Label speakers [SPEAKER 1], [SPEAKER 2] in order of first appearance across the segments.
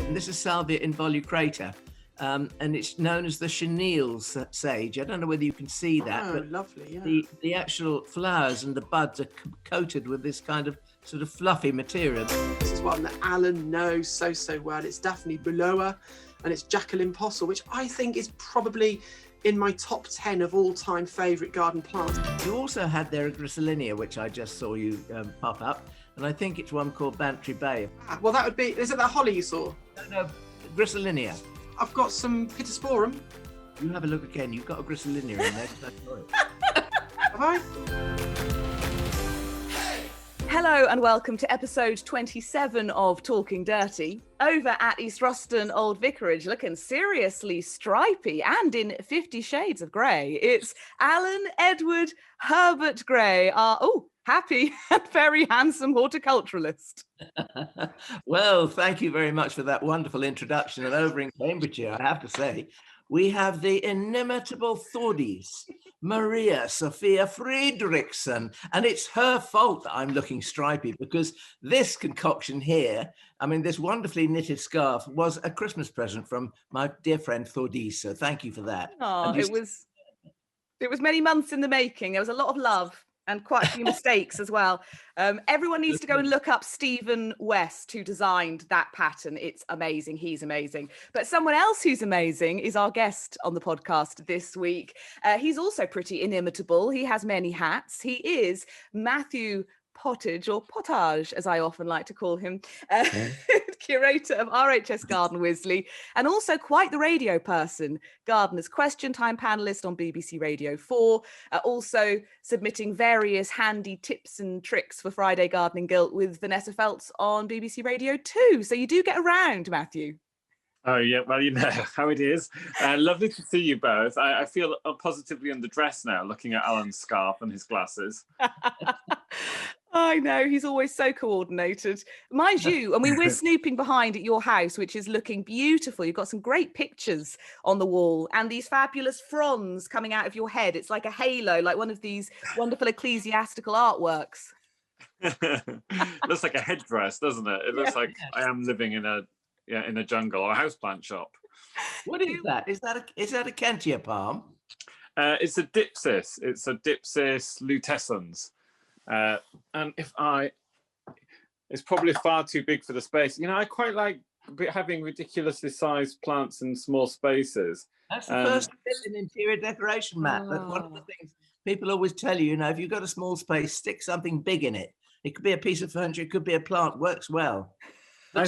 [SPEAKER 1] And this is Salvia involucrata, and it's known as the chenille sage. I don't know whether you can see that, but
[SPEAKER 2] lovely, yeah.
[SPEAKER 1] The actual flowers and the buds are coated with this kind of sort of fluffy material.
[SPEAKER 2] This is one that Alan knows so well. It's Daphne Bulloa and it's Jacqueline Postle, which I think is probably in my top 10 of all-time favourite garden plants.
[SPEAKER 1] You also had there a Griselinia, which I just saw you pop up, and I think it's one called Bantry Bay.
[SPEAKER 2] Well, that would be, is it that holly you saw?
[SPEAKER 1] No, Griselinia.
[SPEAKER 2] I've got some Pittosporum.
[SPEAKER 1] You have a look again. You've got a Griselinia in there.
[SPEAKER 2] Have I?
[SPEAKER 3] Hello and welcome to episode 27 of Talking Dirty. Over at East Ruston Old Vicarage, looking seriously stripy and in 50 shades of grey, it's Alan Edward Herbert Gray, our happy and very handsome horticulturalist.
[SPEAKER 1] Well, thank you very much for that wonderful introduction. And over in Cambridgeshire, I have to say, we have the inimitable Thordis, Maria Sophia Friedrichsen, and it's her fault that I'm looking stripy, because this concoction here, I mean, this wonderfully knitted scarf was a Christmas present from my dear friend Thordis, so thank you for that.
[SPEAKER 3] Oh, it was many months in the making. There was a lot of love and quite a few mistakes as well. Everyone needs to go and look up Stephen West, who designed that pattern. It's amazing. He's amazing. But someone else who's amazing is our guest on the podcast this week. He's also pretty inimitable. He has many hats. He is Matthew Pottage, or Pottage, as I often like to call him, curator of RHS Garden Wisley, and also quite the radio person, Gardener's Question Time panellist on BBC Radio 4, also submitting various handy tips and tricks for Friday Gardening Guilt with Vanessa Feltz on BBC Radio 2. So you do get around, Matthew.
[SPEAKER 4] Oh, yeah, well, you know how it is. Lovely to see you both. I feel positively underdressed now, looking at Alan's scarf and his glasses.
[SPEAKER 3] I know, he's always so coordinated. Mind you, and we were snooping behind at your house, which is looking beautiful. You've got some great pictures on the wall and these fabulous fronds coming out of your head. It's like a halo, like one of these wonderful ecclesiastical artworks.
[SPEAKER 4] Looks like a headdress, doesn't it? It looks like I am living in a jungle or a houseplant shop.
[SPEAKER 1] What is that? Is that a Kentia palm?
[SPEAKER 4] It's a Dipsis. It's a Dipsis lutescens. And it's probably far too big for the space. You know, I quite like having ridiculously sized plants in small spaces.
[SPEAKER 1] That's the first bit in interior decoration, Matt. But one of the things people always tell you, if you've got a small space, stick something big in it. It could be a piece of furniture, it could be a plant, works well.
[SPEAKER 4] I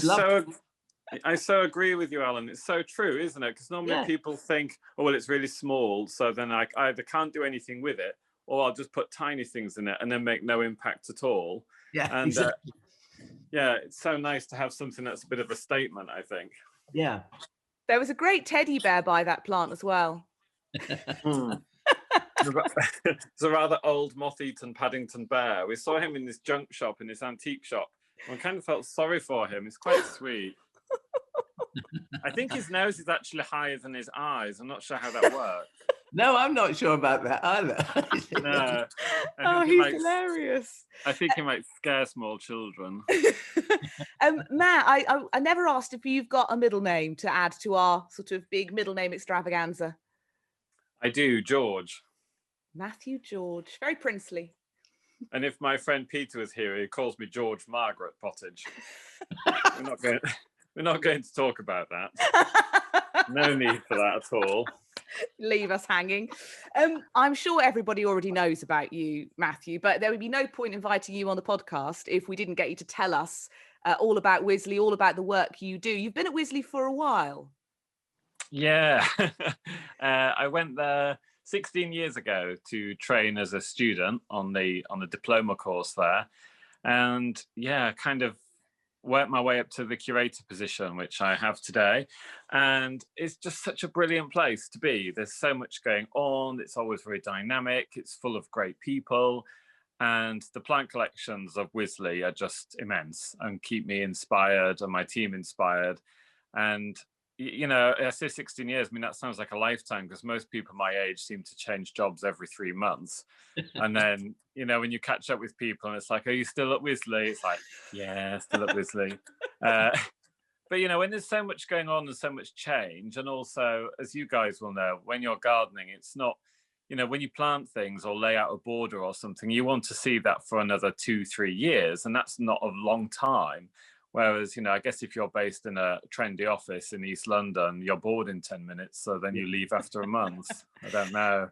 [SPEAKER 4] so agree with you, Alan. It's so true, isn't it? Because normally people think, oh, well, it's really small, so then I either can't do anything with it, or I'll just put tiny things in it and then make no impact at all. Yeah, and exactly. It's so nice to have something that's a bit of a statement, I think.
[SPEAKER 1] Yeah.
[SPEAKER 3] There was a great teddy bear by that plant as well.
[SPEAKER 4] It's a rather old moth-eaten Paddington bear. We saw him in this junk shop, in this antique shop. I kind of felt sorry for him. It's quite sweet. I think his nose is actually higher than his eyes. I'm not sure how that works.
[SPEAKER 1] No, I'm not sure about that either.
[SPEAKER 4] No.
[SPEAKER 3] He's hilarious.
[SPEAKER 4] I think he might scare small children.
[SPEAKER 3] Matt, I never asked if you've got a middle name to add to our sort of big middle name extravaganza.
[SPEAKER 4] I do, George.
[SPEAKER 3] Matthew George. Very princely.
[SPEAKER 4] And if my friend Peter was here, he calls me George Margaret Pottage. We're not going to talk about that. No need for that at all.
[SPEAKER 3] Leave us hanging. I'm sure everybody already knows about you, Matthew, but there would be no point inviting you on the podcast if we didn't get you to tell us all about Wisley, all about the work you do. You've been at Wisley for a while.
[SPEAKER 4] Yeah. I went there 16 years ago to train as a student on the diploma course there. And kind of worked my way up to the curator position, which I have today. And it's just such a brilliant place to be. There's so much going on. It's always very dynamic. It's full of great people. And the plant collections of Wisley are just immense and keep me inspired and my team inspired. And you know, I say 16 years, I mean, that sounds like a lifetime because most people my age seem to change jobs every 3 months. And then, you know, when you catch up with people and it's like, are you still at Wisley? It's like, yeah, still at Wisley. But, you know, when there's so much going on and so much change, and also, as you guys will know, when you're gardening, it's not, you know, when you plant things or lay out a border or something, you want to see that for another 2-3 years, and that's not a long time. Whereas, you know, I guess if you're based in a trendy office in East London, you're bored in 10 minutes, so then you leave after a month. I don't know.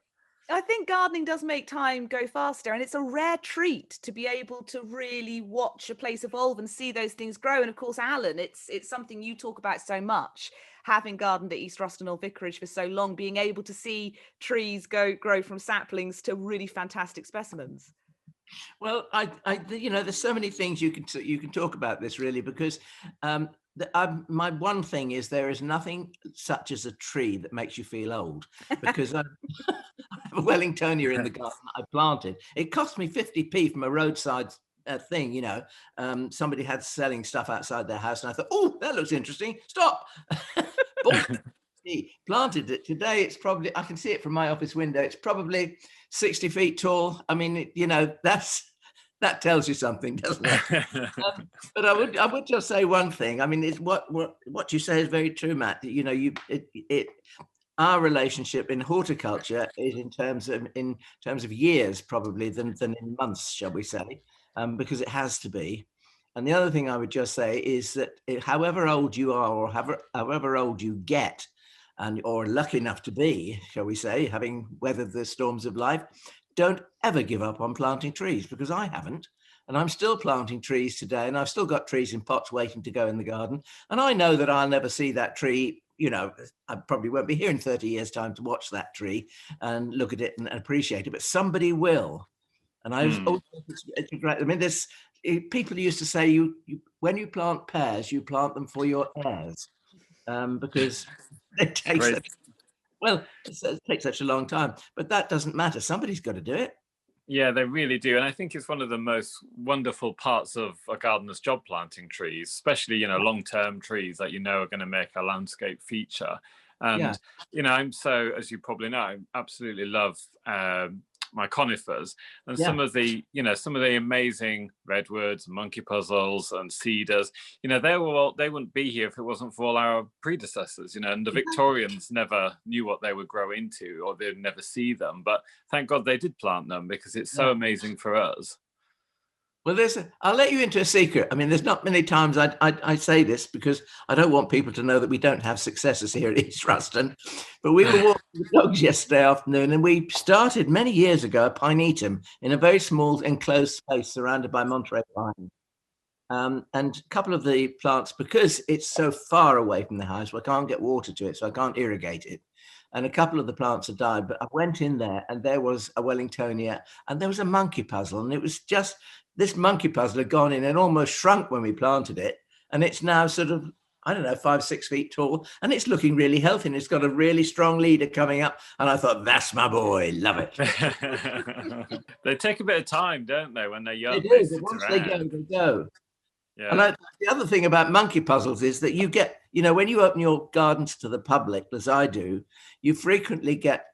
[SPEAKER 3] I think gardening does make time go faster, and it's a rare treat to be able to really watch a place evolve and see those things grow. And of course, Alan, it's something you talk about so much, having gardened at East Ruston Vicarage for so long, being able to see trees grow from saplings to really fantastic specimens.
[SPEAKER 1] Well, you know, there's so many things you can talk about this really, because my one thing is there is nothing such as a tree that makes you feel old, because I have a Wellingtonia in the garden I planted. It cost me 50p from a roadside thing, you know. Somebody had selling stuff outside their house, and I thought, oh, that looks interesting. Stop. Planted it. Today it's probably, I can see it from my office window, it's probably 60 feet tall. I mean, you know, that tells you something, doesn't it? But I would just say one thing. I mean, it's what you say is very true, Matt. You know, our relationship in horticulture is in terms of years probably than in months, shall we say, because it has to be. And the other thing I would just say is that however old you are, or however old you get, or lucky enough to be, shall we say, having weathered the storms of life, don't ever give up on planting trees, because I haven't. And I'm still planting trees today, and I've still got trees in pots waiting to go in the garden. And I know that I'll never see that tree. You know, I probably won't be here in 30 years' time to watch that tree and look at it and appreciate it, but somebody will. And it's great. I mean, people used to say, when you plant pears, you plant them for your heirs, because it takes it takes such a long time. But that doesn't matter. Somebody's got to do it.
[SPEAKER 4] Yeah, they really do. And I think it's one of the most wonderful parts of a gardener's job, planting trees, especially, you know, long-term trees that you know are going to make a landscape feature. And, you know, as you probably know, I absolutely love my conifers, and some of the amazing redwoods, monkey puzzles and cedars, you know, they wouldn't be here if it wasn't for all our predecessors, you know, and the Victorians never knew what they would grow into, or they'd never see them, but thank God they did plant them, because it's so amazing for us.
[SPEAKER 1] Well, I'll let you into a secret. I mean, there's not many times I say this, because I don't want people to know that we don't have successors here at East Ruston. But we were walking the dogs yesterday afternoon, and we started many years ago a pinetum in a very small enclosed space surrounded by Monterey pine. And a couple of the plants, because it's so far away from the house, I can't get water to it, so I can't irrigate it. And a couple of the plants had died, but I went in there, and there was a Wellingtonia, and there was a monkey puzzle, and it was just, this monkey puzzle had gone in and almost shrunk when we planted it. And it's now sort of, I don't know, 5-6 feet tall, and it's looking really healthy, and it's got a really strong leader coming up. And I thought, that's my boy, love it.
[SPEAKER 4] They take a bit of time, don't they, when they're young?
[SPEAKER 1] They do, but once they go. Yeah. And the other thing about monkey puzzles is that you get, you know, when you open your gardens to the public, as I do, you frequently get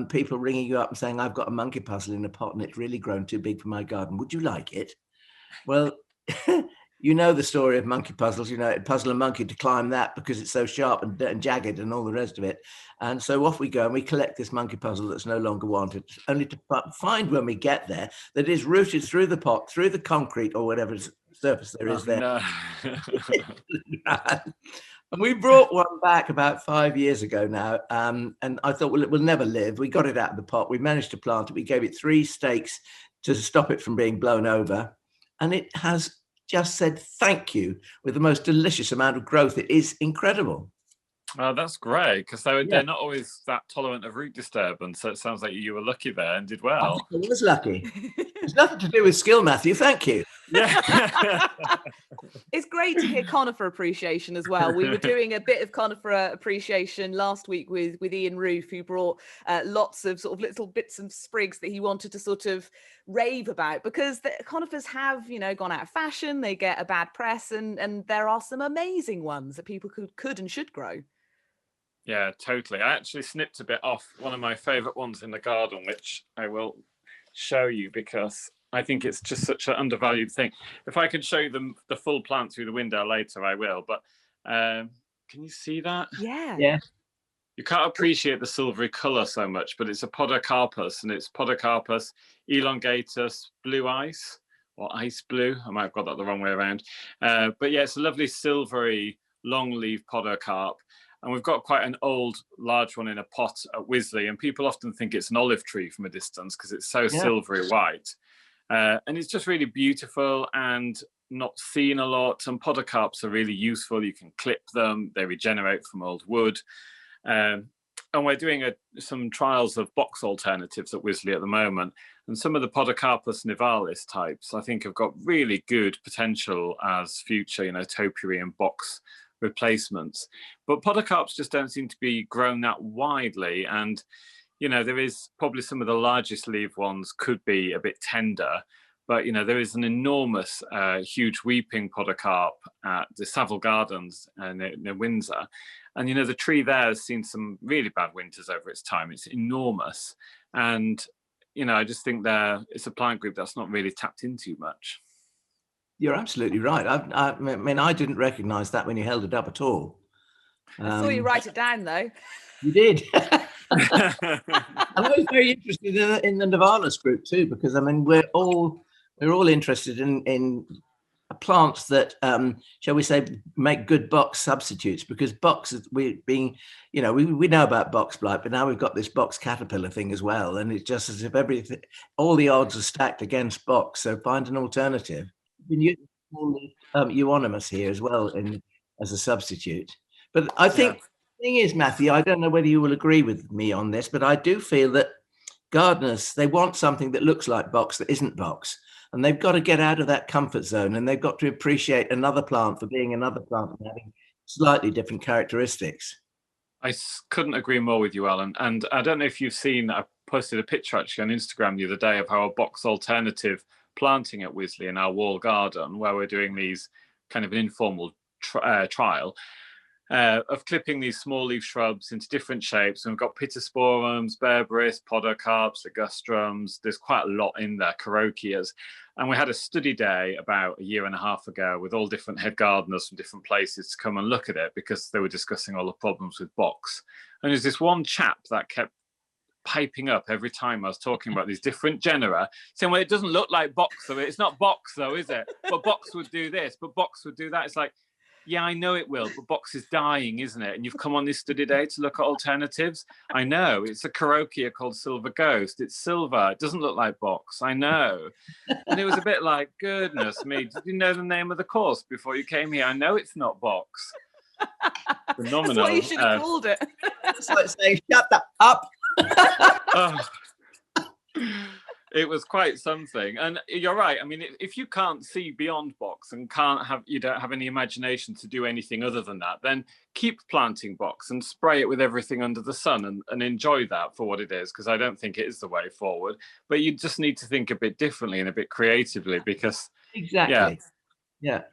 [SPEAKER 1] people ringing you up and saying, I've got a monkey puzzle in a pot and it's really grown too big for my garden. Would you like it? Well, you know the story of monkey puzzles. You know, it puzzle a monkey to climb that because it's so sharp and jagged and all the rest of it. And so off we go, and we collect this monkey puzzle that's no longer wanted, only to find when we get there that is rooted through the pot, through the concrete or whatever surface there is there. No. And we brought one back about 5 years ago now, and I thought, well, it will never live. We got it out of the pot. We managed to plant it. We gave it 3 stakes to stop it from being blown over, and it has just said thank you with the most delicious amount of growth. It is incredible.
[SPEAKER 4] Oh, that's great, because they're not always that tolerant of root disturbance. So it sounds like you were lucky there and did well.
[SPEAKER 1] I was lucky. It's nothing to do with skill, Matthew. Thank you.
[SPEAKER 4] Yeah.
[SPEAKER 3] It's great to hear conifer appreciation as well. We were doing a bit of conifer appreciation last week with Ian Roof, who brought lots of sort of little bits and sprigs that he wanted to sort of rave about, because the conifers have, you know, gone out of fashion. They get a bad press, and there are some amazing ones that people could and should grow.
[SPEAKER 4] Yeah, totally. I actually snipped a bit off one of my favourite ones in the garden, which I will show you because I think it's just such an undervalued thing. If I can show you the full plant through the window later, I will. But Can you see that?
[SPEAKER 3] Yeah.
[SPEAKER 1] Yeah.
[SPEAKER 4] You can't appreciate the silvery colour so much, but it's a podocarpus, and it's Podocarpus elongatus blue ice, or ice blue. I might have got that the wrong way around. But yeah, it's a lovely silvery long-leaf podocarp. And we've got quite an old, large one in a pot at Wisley, and people often think it's an olive tree from a distance because it's so silvery white. And it's just really beautiful and not seen a lot. And podocarps are really useful. You can clip them, they regenerate from old wood. And we're doing some trials of box alternatives at Wisley at the moment. And some of the Podocarpus nivalis types, I think, have got really good potential as future, topiary and box replacements. But podocarps just don't seem to be grown that widely. And, there is probably some of the largest leaf ones could be a bit tender. But, there is an enormous, huge weeping podocarp at the Savile Gardens near Windsor. And, the tree there has seen some really bad winters over its time. It's enormous. And, I just think it's a plant group that's not really tapped into much.
[SPEAKER 1] You're absolutely right. I didn't recognise that when you held it up at all.
[SPEAKER 3] I saw you write it down, though.
[SPEAKER 1] You did. And I was very interested in the Nivalis group too, because we're all interested in plants that, shall we say, make good box substitutes, because box, we know about box blight, but now we've got this box caterpillar thing as well, and it's just as if all the odds are stacked against box. So find an alternative. You can use euonymus here as well as a substitute. But I think the thing is, Matthew, I don't know whether you will agree with me on this, but I do feel that gardeners, they want something that looks like box that isn't box. And they've got to get out of that comfort zone, and they've got to appreciate another plant for being another plant and having slightly different characteristics.
[SPEAKER 4] I couldn't agree more with you, Alan. And I don't know if you've seen, I posted a picture actually on Instagram the other day of our box alternative planting at Wisley in our wall garden, where we're doing these kind of an informal trial of clipping these small leaf shrubs into different shapes. And we've got pittosporums, berberis, podocarps, ligustrums. There's quite a lot in there, carochias. And we had a study day about a year and a half ago with all different head gardeners from different places to come and look at it, because they were discussing all the problems with box. And there's this one chap that kept piping up every time I was talking about these different genera, saying, well, it doesn't look like box, so it's not box though, is it? But box would do this, but box would do that. It's like, yeah, I know it will, but box is dying, isn't it? And you've come on this study day to look at alternatives. I know, it's a carochia called Silver Ghost. It's silver, it doesn't look like box, I know. And it was a bit like, goodness me, did you know the name of the course before you came here? I know it's not box. Phenomenal.
[SPEAKER 3] That's what you should have called it.
[SPEAKER 1] It's like saying, shut that up.
[SPEAKER 4] It was quite something. And you're right. I mean, if you can't see beyond box and you don't have any imagination to do anything other than that, then keep planting box and spray it with everything under the sun and enjoy that for what it is, because I don't think it is the way forward. But you just need to think a bit differently and a bit creatively, because
[SPEAKER 1] exactly.
[SPEAKER 4] Yeah.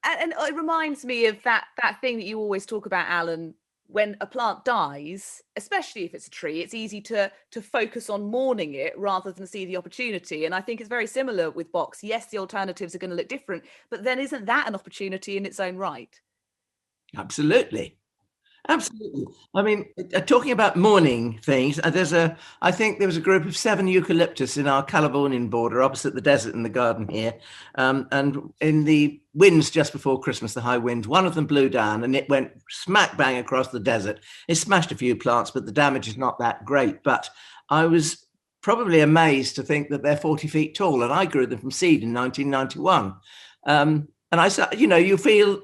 [SPEAKER 3] And it reminds me of that thing that you always talk about, Alan. When a plant dies, especially if it's a tree, it's easy to focus on mourning it rather than see the opportunity. And I think it's very similar with box. Yes, the alternatives are going to look different, but then isn't that an opportunity in its own right?
[SPEAKER 1] Absolutely. Absolutely. I mean, talking about mourning things, I think there was a group of 7 eucalyptus in our Californian border opposite the desert in the garden here. And in the winds just before Christmas, the high winds, one of them blew down and it went smack bang across the desert. It smashed a few plants, but the damage is not that great. But I was probably amazed to think that they're 40 feet tall, and I grew them from seed in 1991. And I said, you feel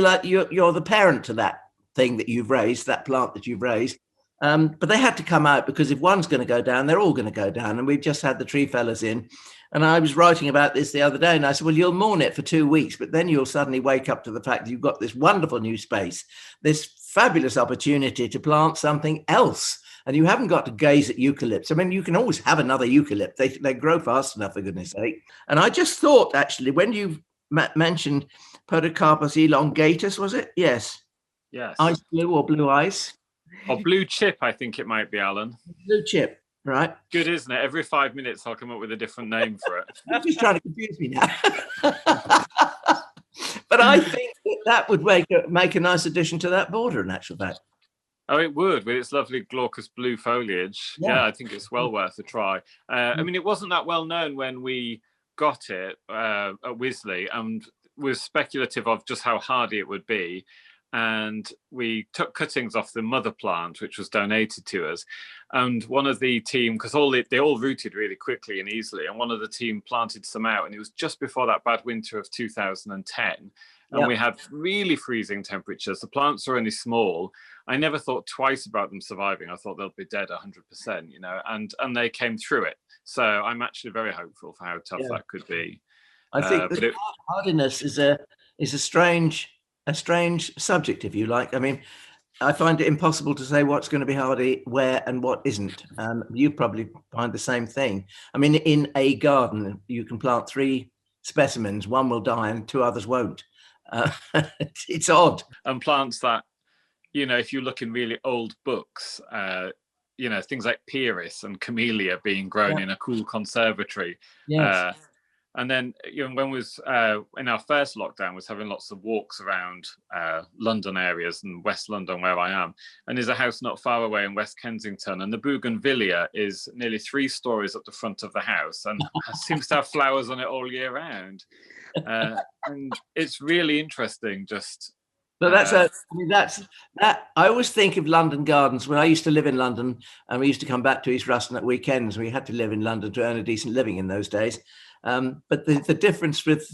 [SPEAKER 1] like you're the parent to that thing that you've raised, that plant that you've raised. But they had to come out, because if one's going to go down, they're all going to go down. And we've just had the tree fellas in. And I was writing about this the other day, and I said, well, you'll mourn it for 2 weeks, but then you'll suddenly wake up to the fact that you've got this wonderful new space, this fabulous opportunity to plant something else. And you haven't got to gaze at eucalypts. I mean, you can always have another eucalypt. They grow fast enough, for goodness sake. And I just thought, actually, when you mentioned Podocarpus elongatus, was it? Yes.
[SPEAKER 4] Yes.
[SPEAKER 1] Ice blue or blue ice?
[SPEAKER 4] Or blue chip, I think it might be, Alan.
[SPEAKER 1] Blue chip, right?
[SPEAKER 4] Good, isn't it? Every 5 minutes I'll come up with a different name for it.
[SPEAKER 1] You're just trying to confuse me now. But I think that that would make a nice addition to that border, in actual fact.
[SPEAKER 4] Oh, it would, with its lovely glaucous blue foliage. Yeah, I think it's well worth a try. I mean, it wasn't that well known when we got it at Wisley, and was speculative of just how hardy it would be. And we took cuttings off the mother plant, which was donated to us. And one of the team, because they all rooted really quickly and easily, and one of the team planted some out, and it was just before that bad winter of 2010. And we had really freezing temperatures. The plants are only small. I never thought twice about them surviving. I thought they'll be dead 100%, you know, and they came through it. So I'm actually very hopeful for how tough that could be.
[SPEAKER 1] I think hardiness is a strange subject, if you like. I mean, I find it impossible to say what's going to be hardy where and what isn't. You probably find the same thing. I mean, in a garden, you can plant 3 specimens, 1 will die and 2 others won't. It's odd.
[SPEAKER 4] And plants that, you know, if you look in really old books, you know, things like Pyrrhus and Camellia being grown in a cool conservatory.
[SPEAKER 1] Yes.
[SPEAKER 4] And then, you know, when was in our first lockdown, was having lots of walks around London areas and West London, where I am. And there's a house not far away in West Kensington, and the bougainvillea is nearly 3 stories up the front of the house, and seems to have flowers on it all year round. And it's really interesting. Just.
[SPEAKER 1] But that's that. I always think of London gardens. When I used to live in London, and we used to come back to East Ruston at weekends, we had to live in London to earn a decent living in those days. But the difference with,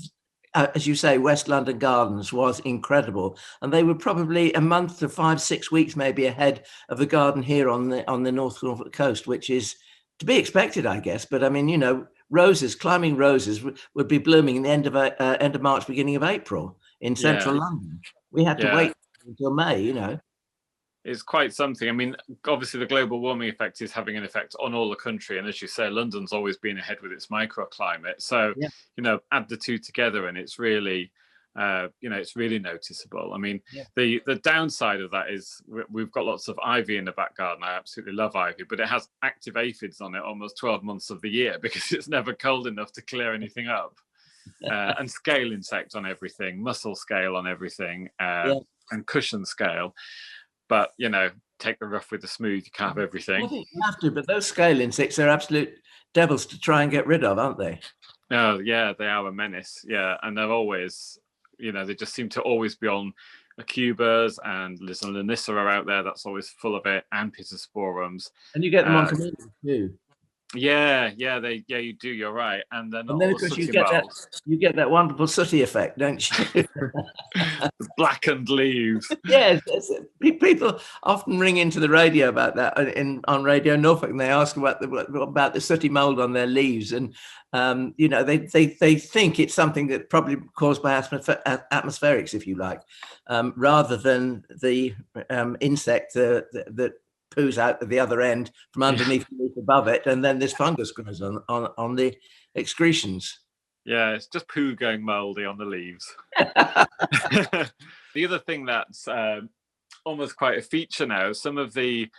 [SPEAKER 1] as you say, West London gardens was incredible, and they were probably a month to 5-6 weeks maybe ahead of the garden here on the North Norfolk coast, which is to be expected, I guess. But I mean, you know, climbing roses would be blooming in the end of March, beginning of April in central London. We had to wait until May, you know.
[SPEAKER 4] It's quite something. I mean, obviously the global warming effect is having an effect on all the country. And as you say, London's always been ahead with its microclimate. So, you know, add the two together and it's really, you know, it's really noticeable. I mean, the downside of that is we've got lots of ivy in the back garden. I absolutely love ivy, but it has active aphids on it almost 12 months of the year because it's never cold enough to clear anything up. And scale insect on everything, mussel scale on everything, and cushion scale. But, you know, take the rough with the smooth. You can't have everything.
[SPEAKER 1] I think you have to, but those scale insects are absolute devils to try and get rid of, aren't they?
[SPEAKER 4] Oh, yeah, they are a menace. Yeah, and they're always, you know, they just seem to always be on acubas, and there's a Lanicera out there that's always full of it, and pittosporums.
[SPEAKER 1] And you get them on chameleons too.
[SPEAKER 4] Yeah, you do. You're right. And then
[SPEAKER 1] of course you get that wonderful sooty effect, don't you?
[SPEAKER 4] Blackened leaves.
[SPEAKER 1] Yes, people often ring into the radio about that on Radio Norfolk, and they ask about the sooty mold on their leaves, and you know, they think it's something that probably caused by atmospherics, if you like, rather than the insect that poos out at the other end from underneath the leaf above it, and then this fungus grows on the excretions.
[SPEAKER 4] Yeah, it's just poo going mouldy on the leaves. The other thing that's almost quite a feature now, some of the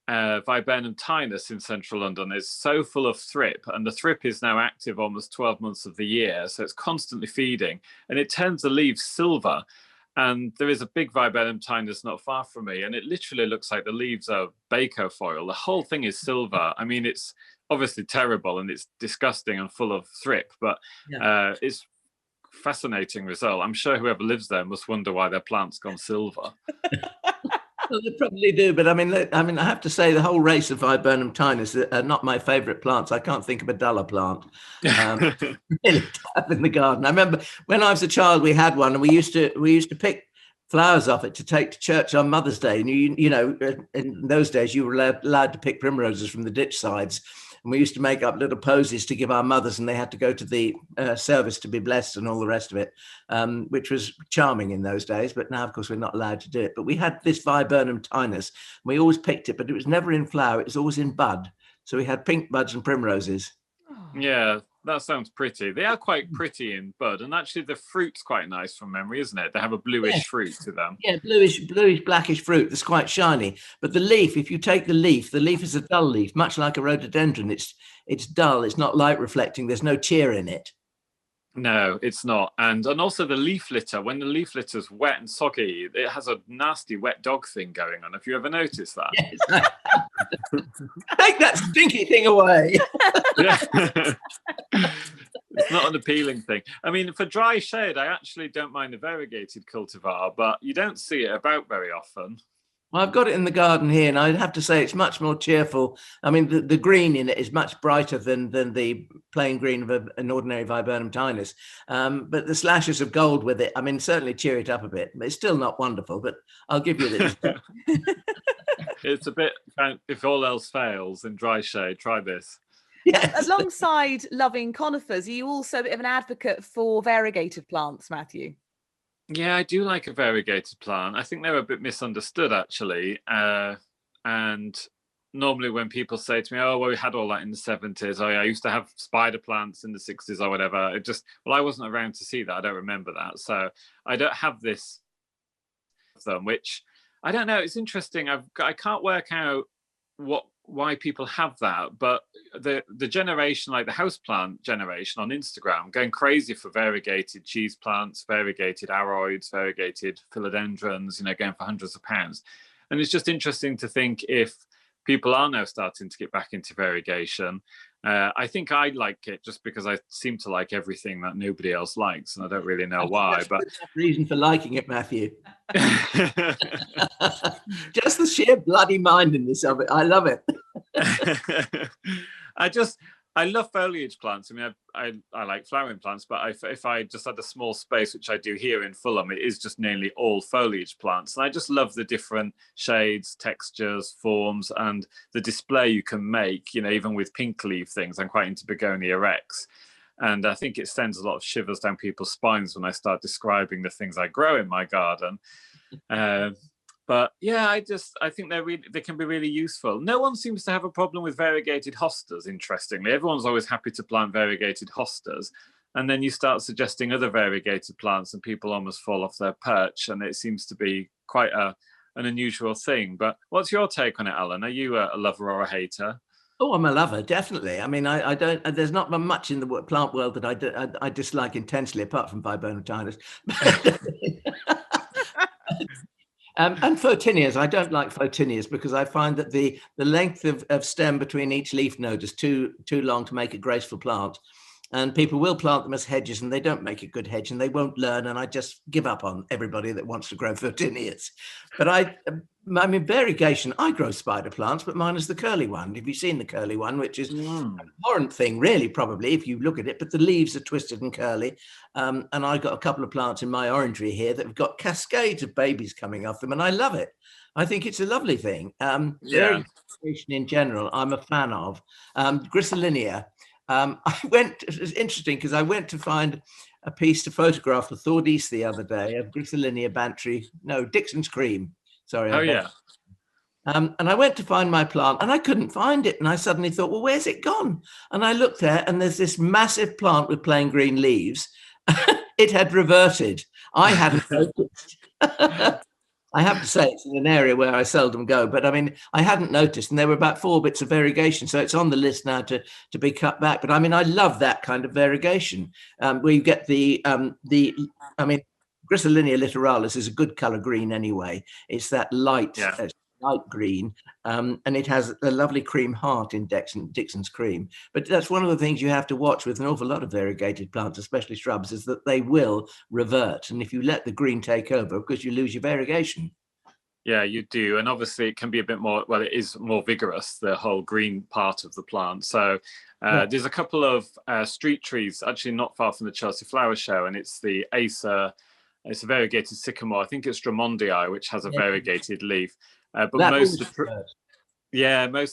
[SPEAKER 4] Viburnum tinus in central London is so full of thrip, and the thrip is now active almost 12 months of the year, so it's constantly feeding, and it turns the leaves silver. And there is a big Viburnum tinus not far from me, and it literally looks like the leaves are Baco foil. The whole thing is silver. I mean, it's obviously terrible and it's disgusting and full of thrip, but it's fascinating result. I'm sure whoever lives there must wonder why their plant's gone silver.
[SPEAKER 1] Well, they probably do, but I mean, I have to say the whole race of Viburnum tinus are not my favourite plants. I can't think of a duller plant really tough in the garden. I remember when I was a child, we had one, and we used to pick flowers off it to take to church on Mother's Day. And you know, in those days, you were allowed to pick primroses from the ditch sides. And we used to make up little posies to give our mothers, and they had to go to the service to be blessed and all the rest of it, which was charming in those days. But now, of course, we're not allowed to do it. But we had this Viburnum tinus. We always picked it, but it was never in flower. It was always in bud. So we had pink buds and primroses.
[SPEAKER 4] Yeah, that sounds pretty. They are quite pretty in bud, and actually the fruit's quite nice from memory, isn't it? They have a bluish fruit to them.
[SPEAKER 1] Yeah, bluish, blackish fruit that's quite shiny. But the leaf, if you take the leaf is a dull leaf, much like a rhododendron. It's dull. It's not light reflecting. There's no cheer in it.
[SPEAKER 4] No, it's not. And also the leaf litter, when the leaf litter's wet and soggy, it has a nasty wet dog thing going on. Have you ever noticed that?
[SPEAKER 1] Yes. Take that stinky thing away.
[SPEAKER 4] Yeah. It's not an appealing thing. I mean, for dry shade, I actually don't mind the variegated cultivar, but you don't see it about very often.
[SPEAKER 1] Well, I've got it in the garden here, and I'd have to say it's much more cheerful. I mean, the green in it is much brighter than the plain green of an ordinary viburnum tinus. But the slashes of gold with it, I mean, certainly cheer it up a bit. But it's still not wonderful, but I'll give you this.
[SPEAKER 4] It's a bit, if all else fails in dry shade, try this.
[SPEAKER 1] Yes.
[SPEAKER 3] Alongside loving conifers, are you also a bit of an advocate for variegated plants, Matthew?
[SPEAKER 4] Yeah, I do like a variegated plant. I think they're a bit misunderstood, actually. And normally when people say to me, oh, well, we had all that in the 70s. Oh, yeah, I used to have spider plants in the 60s or whatever. Well, I wasn't around to see that. I don't remember that. So I don't have this of them, which I don't know. It's interesting. I can't work out why people have that, but the generation, like the houseplant generation on Instagram, going crazy for variegated cheese plants, variegated aroids, variegated philodendrons, going for hundreds of pounds. And it's just interesting to think if people are now starting to get back into variegation. I think I like it just because I seem to like everything that nobody else likes, and I don't really know why. But
[SPEAKER 1] reason for liking it, Matthew. Just the sheer bloody mindedness of it. I love it.
[SPEAKER 4] I love foliage plants. I mean, I like flowering plants, but if I just had a small space, which I do here in Fulham, it is just nearly all foliage plants. And I just love the different shades, textures, forms, and the display you can make, even with pink leaf things. I'm quite into Begonia rex. And I think it sends a lot of shivers down people's spines when I start describing the things I grow in my garden. But yeah, I think they can be really useful. No one seems to have a problem with variegated hostas, interestingly. Everyone's always happy to plant variegated hostas. And then you start suggesting other variegated plants and people almost fall off their perch. And it seems to be quite an unusual thing. But what's your take on it, Alan? Are you a lover or a hater?
[SPEAKER 1] Oh, I'm a lover, definitely. I mean, I don't. There's not much in the plant world that I dislike intensely, apart from viburnum tinus. And photinias, I don't like photinias because I find that the length of stem between each leaf node is too long to make a graceful plant. And people will plant them as hedges and they don't make a good hedge and they won't learn. And I just give up on everybody that wants to grow photinias. But I mean, variegation, I grow spider plants, but mine is the curly one. Have you seen the curly one, which is an abhorrent thing, really, probably, if you look at it, but the leaves are twisted and curly. And I got a couple of plants in my orangery here that have got cascades of babies coming off them. And I love it. I think it's a lovely thing. Variegation in general, I'm a fan of. Griselinia. It's interesting because I went to find a piece to photograph the Thordis the other day of Griselinia bantry, Dixon's cream. Sorry.
[SPEAKER 4] Oh, yeah.
[SPEAKER 1] And I went to find my plant and I couldn't find it. And I suddenly thought, well, where's it gone? And I looked there and there's this massive plant with plain green leaves. It had reverted. I hadn't noticed. I have to say it's in an area where I seldom go, but I mean, I hadn't noticed, and there were about 4 bits of variegation, so it's on the list now to be cut back. But I mean, I love that kind of variegation where you get Griselinia littoralis is a good color green anyway. It's that light green, and it has a lovely cream heart in Dixon's cream. But that's one of the things you have to watch with an awful lot of variegated plants, especially shrubs, is that they will revert. And if you let the green take over, of course, you lose your variegation.
[SPEAKER 4] Yeah, you do. And obviously it can be a bit more, well, it is more vigorous, the whole green part of the plant. So there's a couple of street trees, actually not far from the Chelsea Flower Show, and it's the Acer, it's a variegated sycamore. I think it's Drummondii, which has a variegated leaf. But most of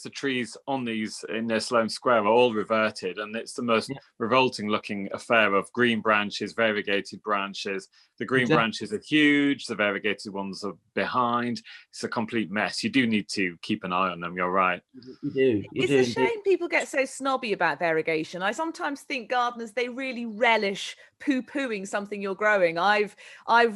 [SPEAKER 4] the trees on these in their Sloane Square are all reverted, and it's the most revolting looking affair of green branches, variegated branches. The green branches are huge, the variegated ones are behind. It's a complete mess. You do need to keep an eye on them, you're right.
[SPEAKER 1] You do.
[SPEAKER 3] It's a shame people get so snobby about variegation. I sometimes think gardeners, they really relish poo-pooing something you're growing. I've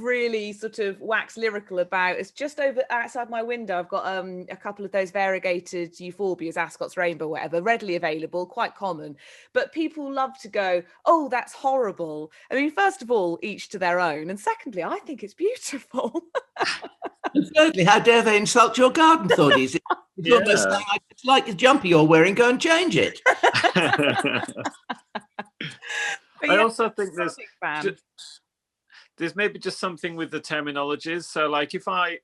[SPEAKER 3] really sort of waxed lyrical about, it's just over outside my window, I've got a couple of those variegated variegated euphorbias, Ascot's rainbow, whatever, readily available, quite common. But people love to go, oh, that's horrible. I mean, first of all, each to their own. And secondly, I think it's beautiful.
[SPEAKER 1] And thirdly, how dare they insult your garden thordies? It's almost saying, it's like the jumper you're wearing, go and change it.
[SPEAKER 4] I also think there's maybe just something with the terminologies. So like if I,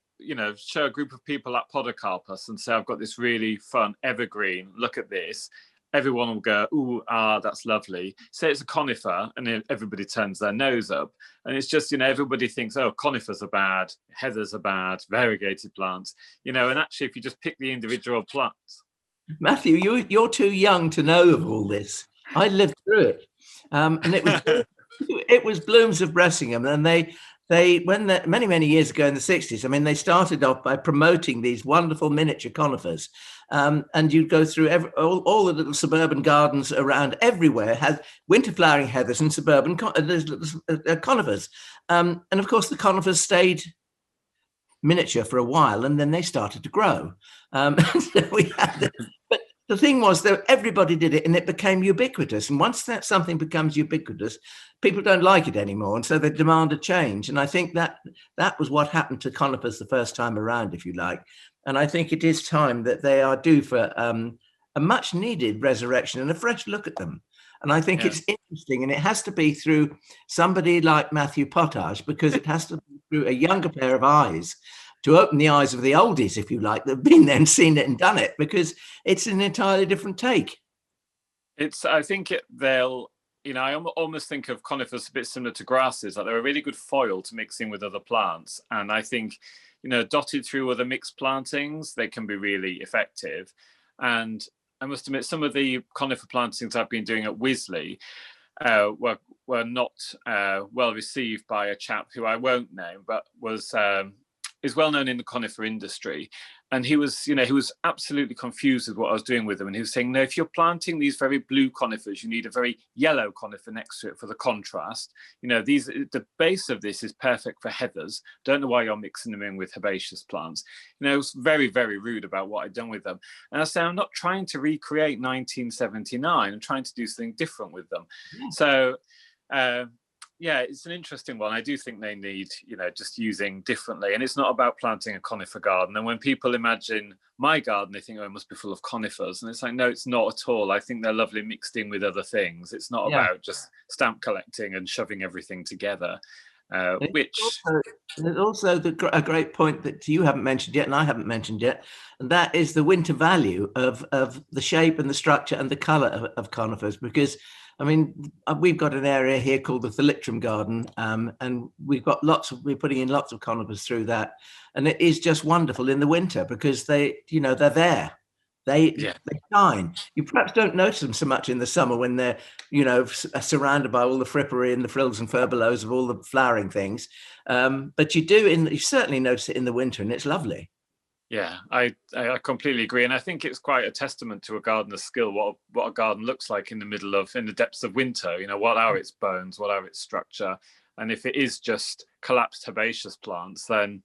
[SPEAKER 4] show a group of people at Podocarpus and say, I've got this really fun evergreen, look at this, everyone will go, ooh, that's lovely. Say it's a conifer, and then everybody turns their nose up. And it's just, everybody thinks, oh, conifers are bad, heathers are bad, variegated plants, and actually if you just pick the individual plants.
[SPEAKER 1] Matthew, you're too young to know of all this. I lived through it. And it was blooms of Bressingham, and many years ago in the 60s, I mean, they started off by promoting these wonderful miniature conifers, and you'd go through all the little suburban gardens around everywhere had winter flowering heathers and suburban conifers, and of course the conifers stayed miniature for a while, and then they started to grow. So we had but the thing was that everybody did it, and it became ubiquitous. And once something becomes ubiquitous, people don't like it anymore, and so they demand a change. And I think that was what happened to conifers the first time around, if you like. And I think it is time that they are due for a much needed resurrection and a fresh look at them. And I think it's interesting, and it has to be through somebody like Matthew Pottage, because it has to be through a younger pair of eyes, to open the eyes of the oldies, if you like, that have been there and seen it and done it, because it's an entirely different take.
[SPEAKER 4] I think they'll, I almost think of conifers a bit similar to grasses, like they're a really good foil to mix in with other plants. And I think, dotted through other mixed plantings, they can be really effective. And I must admit, some of the conifer plantings I've been doing at Wisley were not well received by a chap who I won't name, but is well known in the conifer industry. And he was absolutely confused with what I was doing with them. And he was saying, no, if you're planting these very blue conifers, you need a very yellow conifer next to it for the contrast. The base of this is perfect for heathers. Don't know why you're mixing them in with herbaceous plants. It was very, very rude about what I'd done with them. And I said, I'm not trying to recreate 1979. I'm trying to do something different with them. Yeah. So, it's an interesting one. I do think they need, just using differently. And it's not about planting a conifer garden. And when people imagine my garden, they think, oh, it must be full of conifers. And it's like, no, it's not at all. I think they're lovely mixed in with other things. It's not about just stamp collecting and shoving everything together.
[SPEAKER 1] There's also a great point that you haven't mentioned yet, and I haven't mentioned yet, and that is the winter value of the shape and the structure and the colour of conifers, because I mean, we've got an area here called the Thalictrum Garden, and we're putting in lots of conifers through that, and it is just wonderful in the winter because they're there. They shine. You perhaps don't notice them so much in the summer when they're, surrounded by all the frippery and the frills and furbelows of all the flowering things. But you certainly notice it in the winter, and it's lovely.
[SPEAKER 4] Yeah, I completely agree. And I think it's quite a testament to a gardener's skill, what a garden looks like in the depths of winter. What are its bones? What are its structure? And if it is just collapsed herbaceous plants, then,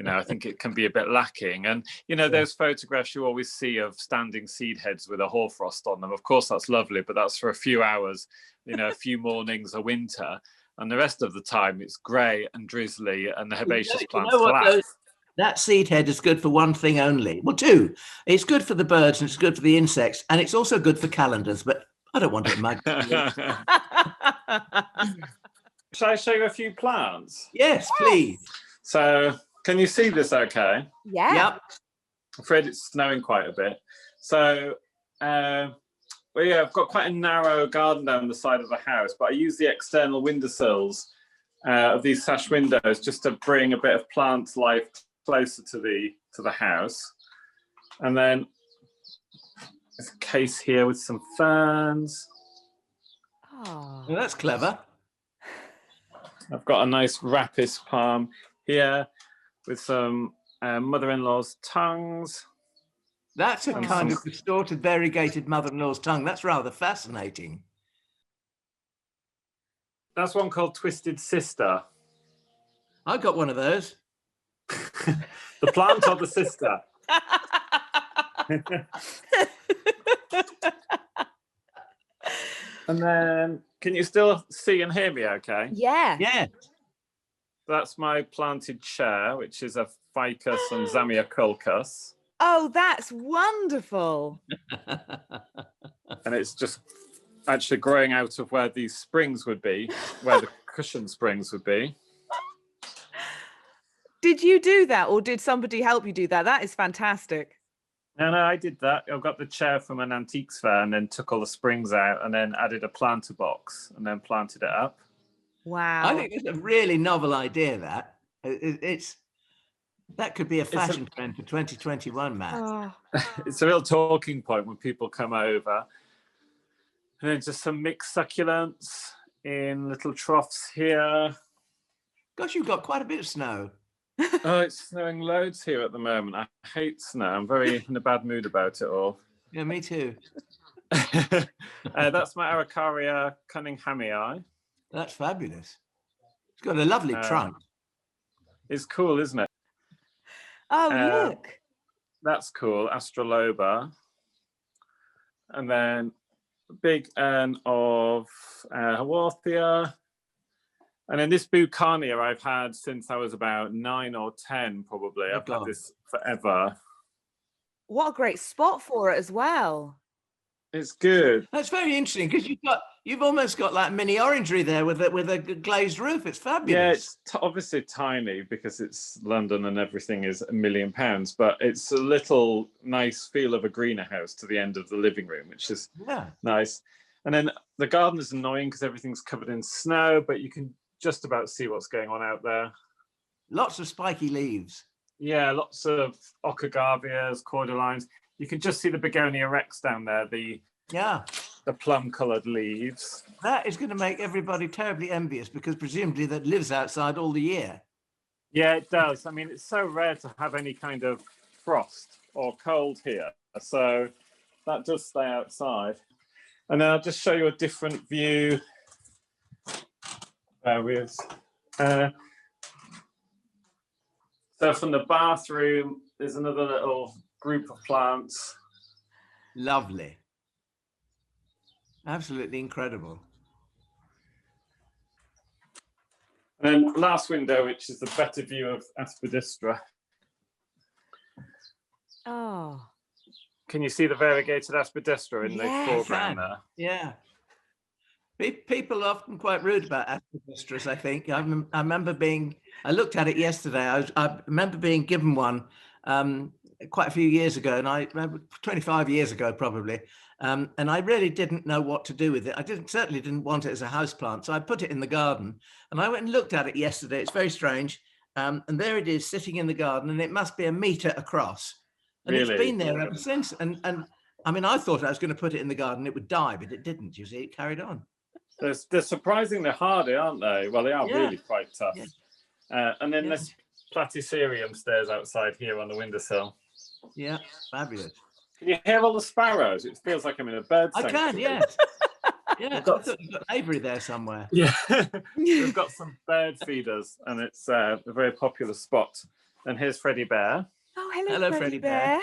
[SPEAKER 4] I think it can be a bit lacking. And, those photographs you always see of standing seed heads with a hoarfrost on them, of course, that's lovely, but that's for a few hours, a few mornings a winter. And the rest of the time, it's grey and drizzly and the herbaceous plants collapse.
[SPEAKER 1] That seed head is good for one thing only. Well, two. It's good for the birds and it's good for the insects, and it's also good for calendars, but I don't want it in my garden.
[SPEAKER 4] Shall I show you a few plants?
[SPEAKER 1] Yes, please.
[SPEAKER 4] So, can you see this okay?
[SPEAKER 3] Yeah.
[SPEAKER 1] Yep.
[SPEAKER 4] I'm afraid it's snowing quite a bit. So, I've got quite a narrow garden down the side of the house, but I use the external windowsills of these sash windows just to bring a bit of plant life closer to the house. And then there's a case here with some ferns.
[SPEAKER 3] Oh,
[SPEAKER 1] well, that's clever.
[SPEAKER 4] I've got a nice rapis palm here with some mother-in-law's tongues.
[SPEAKER 1] That's a kind of distorted variegated mother-in-law's tongue. That's rather fascinating.
[SPEAKER 4] That's one called Twisted Sister.
[SPEAKER 1] I got one of those.
[SPEAKER 4] The plant or the sister? And then, can you still see and hear me okay?
[SPEAKER 3] Yeah.
[SPEAKER 1] Yeah.
[SPEAKER 4] That's my planted chair, which is a Ficus and Zamioculcas.
[SPEAKER 3] Oh, that's wonderful.
[SPEAKER 4] And it's just actually growing out of where these springs would be, where the cushion springs would be.
[SPEAKER 3] Did you do that, or did somebody help you do that? That is fantastic.
[SPEAKER 4] No, I did that. I got the chair from an antiques fair and then took all the springs out and then added a planter box and then planted it up.
[SPEAKER 3] Wow.
[SPEAKER 1] I think it's a really novel idea, that. That could be a fashion trend for 2021, Matt.
[SPEAKER 3] Oh.
[SPEAKER 4] It's a real talking point when people come over. And then just some mixed succulents in little troughs here.
[SPEAKER 1] Gosh, you've got quite a bit of snow.
[SPEAKER 4] Oh, it's snowing loads here at the moment. I hate snow. I'm very in a bad mood about it all.
[SPEAKER 1] Yeah, me too.
[SPEAKER 4] That's my Araucaria cunninghamii.
[SPEAKER 1] That's fabulous. It's got a lovely trunk.
[SPEAKER 4] It's cool, isn't it?
[SPEAKER 3] Oh, look.
[SPEAKER 4] That's cool. Astroloba. And then a big urn of Haworthia. And then this Beaucarnea I've had since I was about 9 or 10, probably. I've had this forever.
[SPEAKER 3] What a great spot for it as well.
[SPEAKER 4] It's good.
[SPEAKER 1] That's very interesting, because you've almost got like mini orangery there with a glazed roof. It's fabulous.
[SPEAKER 4] Yeah, it's obviously tiny because it's London and everything is £1 million, but it's a little nice feel of a greenhouse to the end of the living room, which is nice. And then the garden is annoying because everything's covered in snow, but you can just about see what's going on out there.
[SPEAKER 1] Lots of spiky leaves.
[SPEAKER 4] Yeah, lots of Araucarias, cordylines. You can just see the Begonia rex down there, the plum-coloured leaves.
[SPEAKER 1] That is going to make everybody terribly envious, because presumably that lives outside all the year.
[SPEAKER 4] Yeah, it does. I mean, it's so rare to have any kind of frost or cold here. So that does stay outside. And then I'll just show you a different view. So from the bathroom, there's another little group of plants.
[SPEAKER 1] Lovely. Absolutely incredible.
[SPEAKER 4] And then last window, which is the better view of Aspidistra.
[SPEAKER 3] Oh.
[SPEAKER 4] Can you see the variegated Aspidistra in the foreground there?
[SPEAKER 1] Yeah. People are often quite rude about Aspidistras, I think. I remember I looked at it yesterday. I remember being given one quite a few years ago, and I remember 25 years ago probably, and I really didn't know what to do with it. I certainly didn't want it as a houseplant, so I put it in the garden, and I went and looked at it yesterday. It's very strange, and there it is sitting in the garden, and it must be 1 meter across, and it's been there ever since. And I mean, I thought I was going to put it in the garden, it would die, but it didn't. You see, it carried on.
[SPEAKER 4] They're surprisingly hardy, aren't they? Well, they are really quite tough. Yeah. And then this Platycerium stays outside here on the windowsill.
[SPEAKER 1] Yeah, fabulous.
[SPEAKER 4] Can you hear all the sparrows? It feels like I'm in a bird sanctuary.
[SPEAKER 1] I can, yes. Yeah, I thought you've got Avery there somewhere.
[SPEAKER 4] Yeah, we've got some bird feeders, and it's a very popular spot. And here's Freddie Bear.
[SPEAKER 3] Oh, hello Freddie Bear.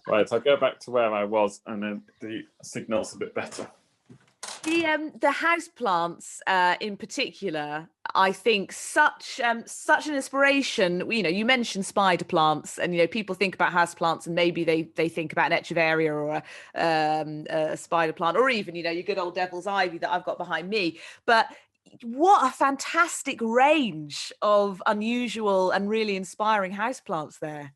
[SPEAKER 4] Right, I'll go back to where I was, and then the signal's a bit better.
[SPEAKER 3] The houseplants in particular, I think such an inspiration. You know, you mentioned spider plants, and you know, people think about houseplants and maybe they think about an echeveria or a spider plant, or even, you know, your good old devil's ivy that I've got behind me. But what a fantastic range of unusual and really inspiring houseplants there.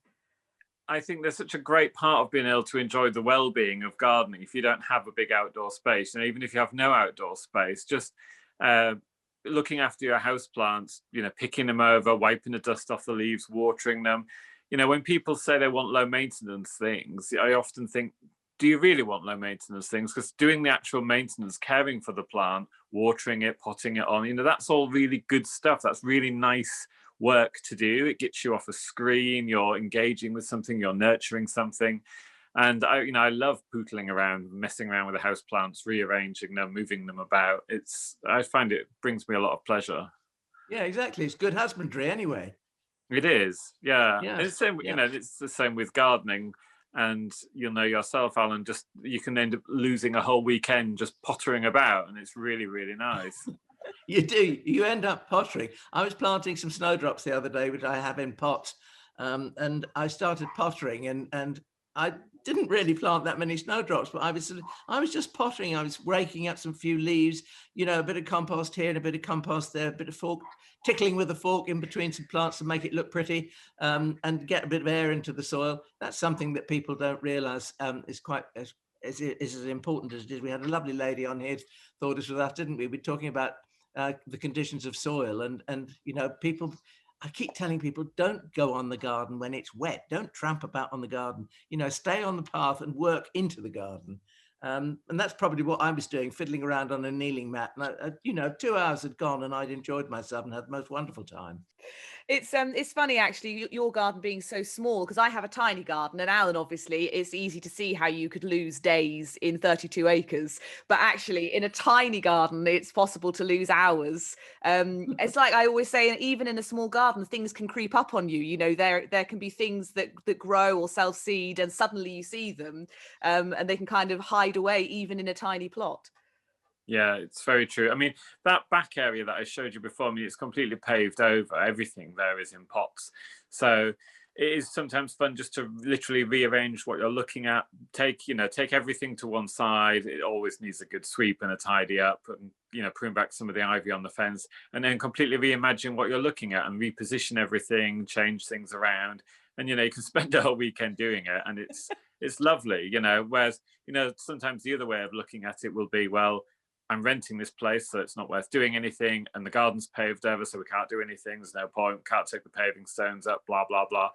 [SPEAKER 4] I think there's such a great part of being able to enjoy the well-being of gardening if you don't have a big outdoor space, and even if you have no outdoor space, just looking after your houseplants, you know, picking them over, wiping the dust off the leaves, watering them. You know, when people say they want low maintenance things, I often think, do you really want low maintenance things? Because doing the actual maintenance, caring for the plant, watering it, potting it on, you know, that's all really good stuff. That's really nice work to do. It gets you off a screen, you're engaging with something, you're nurturing something. And I love pootling around, messing around with the house plants, rearranging them, moving them about. I find it brings me a lot of pleasure.
[SPEAKER 1] Yeah, exactly. It's good husbandry anyway.
[SPEAKER 4] It is, yeah.
[SPEAKER 1] Yeah,
[SPEAKER 4] It's the same,
[SPEAKER 1] yeah.
[SPEAKER 4] it's the same with gardening. And you'll know yourself, Alan, just you can end up losing a whole weekend just pottering about, and it's really, really nice.
[SPEAKER 1] You do. You end up pottering. I was planting some snowdrops the other day, which I have in pots, and I started pottering, and I didn't really plant that many snowdrops, but I was just pottering. I was raking up some few leaves, a bit of compost here and a bit of compost there, a bit of fork, tickling with a fork in between some plants to make it look pretty, and get a bit of air into the soil. That's something that people don't realize is quite is as important as it is. We had a lovely lady on here, thought this with us, didn't we? We're talking about the conditions of soil, and people. I keep telling people, don't go on the garden when it's wet. Don't tramp about on the garden. Stay on the path and work into the garden. And that's probably what I was doing, fiddling around on a kneeling mat. And 2 hours had gone, and I'd enjoyed myself and had the most wonderful time.
[SPEAKER 3] It's funny actually, your garden being so small, because I have a tiny garden, and Alan, obviously it's easy to see how you could lose days in 32 acres, but actually in a tiny garden it's possible to lose hours. It's like I always say, even in a small garden things can creep up on you. There can be things that grow or self-seed, and suddenly you see them, and they can kind of hide away even in a tiny plot.
[SPEAKER 4] Yeah, it's very true. I mean, that back area that I showed you before, it's completely paved over. Everything there is in pots. So it is sometimes fun just to literally rearrange what you're looking at. Take everything to one side. It always needs a good sweep and a tidy up, and prune back some of the ivy on the fence, and then completely reimagine what you're looking at and reposition everything, change things around. And you can spend a whole weekend doing it, and it's lovely. Whereas sometimes the other way of looking at it will be, well, I'm renting this place, so it's not worth doing anything, and the garden's paved over, so we can't do anything. There's no point. Can't take the paving stones up. Blah blah blah.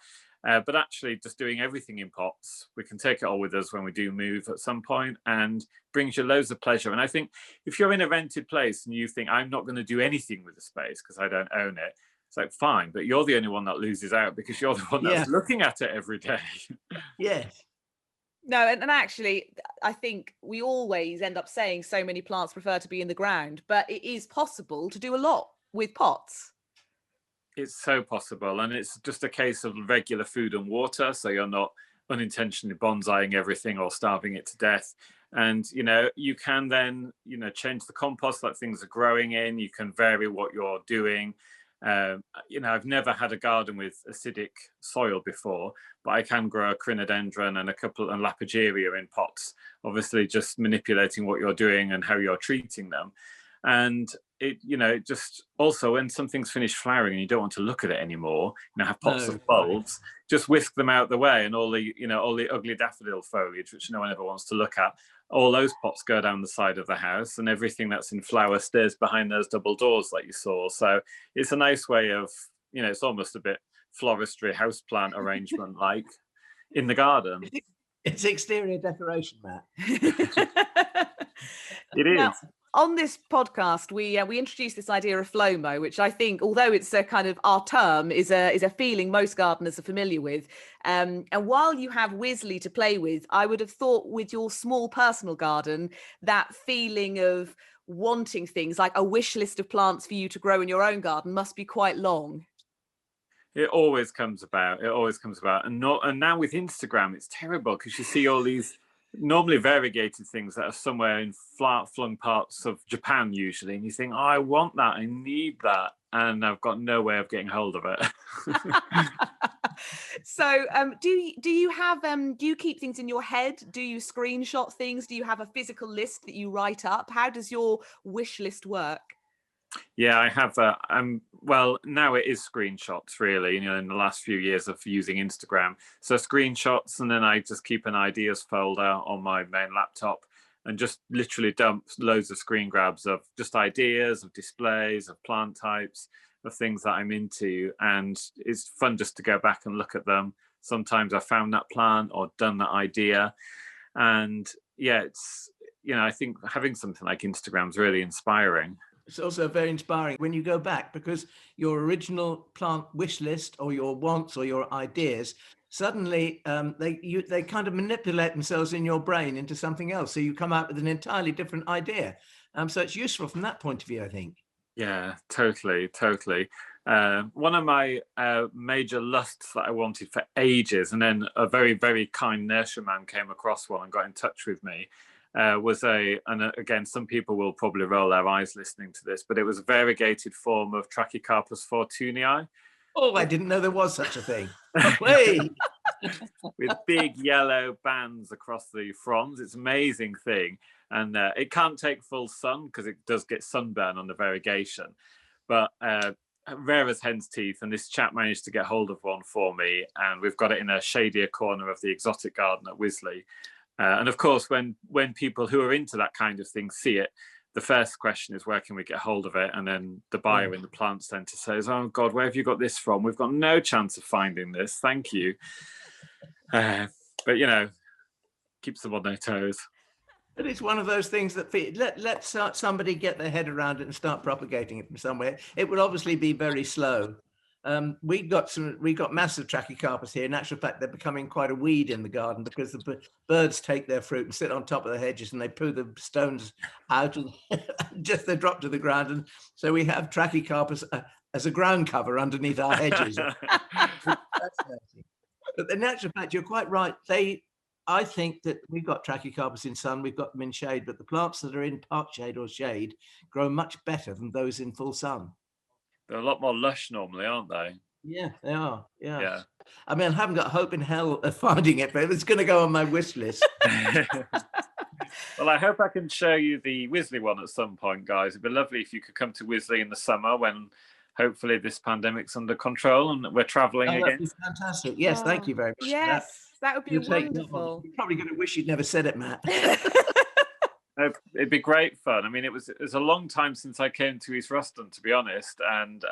[SPEAKER 4] But actually, just doing everything in pots, we can take it all with us when we do move at some point, and brings you loads of pleasure. And I think if you're in a rented place and you think, I'm not going to do anything with the space because I don't own it, it's like, fine, but you're the only one that loses out because you're the one that's looking at it every day.
[SPEAKER 1] Yes.
[SPEAKER 3] No, and actually, I think we always end up saying so many plants prefer to be in the ground, but it is possible to do a lot with pots.
[SPEAKER 4] It's so possible, and it's just a case of regular food and water, so you're not unintentionally bonsaiing everything or starving it to death. And you can then change the compost that things are growing in. You can vary what you're doing. I've never had a garden with acidic soil before, but I can grow a crinodendron and and lapageria in pots, obviously just manipulating what you're doing and how you're treating them. And it just also, when something's finished flowering and you don't want to look at it anymore, have pots of bulbs, just whisk them out the way, and all the ugly daffodil foliage, which no one ever wants to look at, all those pots go down the side of the house, and everything that's in flower stays behind those double doors like you saw. So it's a nice way of, it's almost a bit floristry, houseplant arrangement like in the garden.
[SPEAKER 1] It's exterior decoration, Matt.
[SPEAKER 4] It is.
[SPEAKER 3] Now, on this podcast, we introduced this idea of FLOMO, which I think, although it's a kind of our term, is a feeling most gardeners are familiar with. And while you have Wisley to play with, I would have thought with your small personal garden, that feeling of wanting things like a wish list of plants for you to grow in your own garden must be quite long.
[SPEAKER 4] It always comes about. And now with Instagram, it's terrible because you see all these normally variegated things that are somewhere in far-flung parts of Japan usually, and you think, oh, I want that, I need that, and I've got no way of getting hold of it.
[SPEAKER 3] So do you keep things in your head? Do you screenshot things? Do you have a physical list that you write up? How does your wish list work?
[SPEAKER 4] Yeah, I have. Well, now it is screenshots, really. In the last few years of using Instagram, so screenshots, and then I just keep an ideas folder on my main laptop, and just literally dump loads of screen grabs of just ideas, of displays, of plant types, of things that I'm into, and it's fun just to go back and look at them. Sometimes I found that plant or done that idea, and yeah, it's I think having something like Instagram is really inspiring.
[SPEAKER 1] It's also very inspiring when you go back, because your original plant wish list or your wants or your ideas, suddenly they kind of manipulate themselves in your brain into something else. So you come out with an entirely different idea. So it's useful from that point of view, I think.
[SPEAKER 4] Yeah, totally. One of my major lusts that I wanted for ages, and then a very, very kind nurseryman came across one and got in touch with me, was and again, some people will probably roll their eyes listening to this, but it was a variegated form of Trachycarpus fortunii.
[SPEAKER 1] Oh, I didn't know there was such a thing. Wait.
[SPEAKER 4] With big yellow bands across the fronds. It's an amazing thing. And it can't take full sun because it does get sunburn on the variegation. But rare as hen's teeth, and this chap managed to get hold of one for me, and we've got it in a shadier corner of the exotic garden at Wisley. And of course, when people who are into that kind of thing see it, the first question is, where can we get hold of it? And then the buyer in the plant centre says, oh God, where have you got this from? We've got no chance of finding this, thank you. But you know, keeps them on their toes.
[SPEAKER 1] But it's one of those things that let somebody get their head around it and start propagating it from somewhere. It will obviously be very slow. We got massive Trachycarpus here. In actual fact, they're becoming quite a weed in the garden because the birds take their fruit and sit on top of the hedges, and they poo the stones out and just they drop to the ground. And so we have Trachycarpus as a ground cover underneath our hedges. But in actual fact, you're quite right. I think that we've got Trachycarpus in sun, we've got them in shade, but the plants that are in park shade or shade grow much better than those in full sun.
[SPEAKER 4] They're a lot more lush normally, aren't they?
[SPEAKER 1] Yeah, they are. Yeah. I mean, I haven't got hope in hell of finding it, but it's going to go on my wish list.
[SPEAKER 4] Well, I hope I can show you the Wisley one at some point, guys. It'd be lovely if you could come to Wisley in the summer when hopefully this pandemic's under control and we're traveling again.
[SPEAKER 1] That'd be fantastic. Yes, thank you very much.
[SPEAKER 3] Yes, that would be wonderful.
[SPEAKER 1] You're probably going to wish you'd never said it, Matt.
[SPEAKER 4] It'd be great fun. I mean, it was a long time since I came to East Ruston, to be honest. And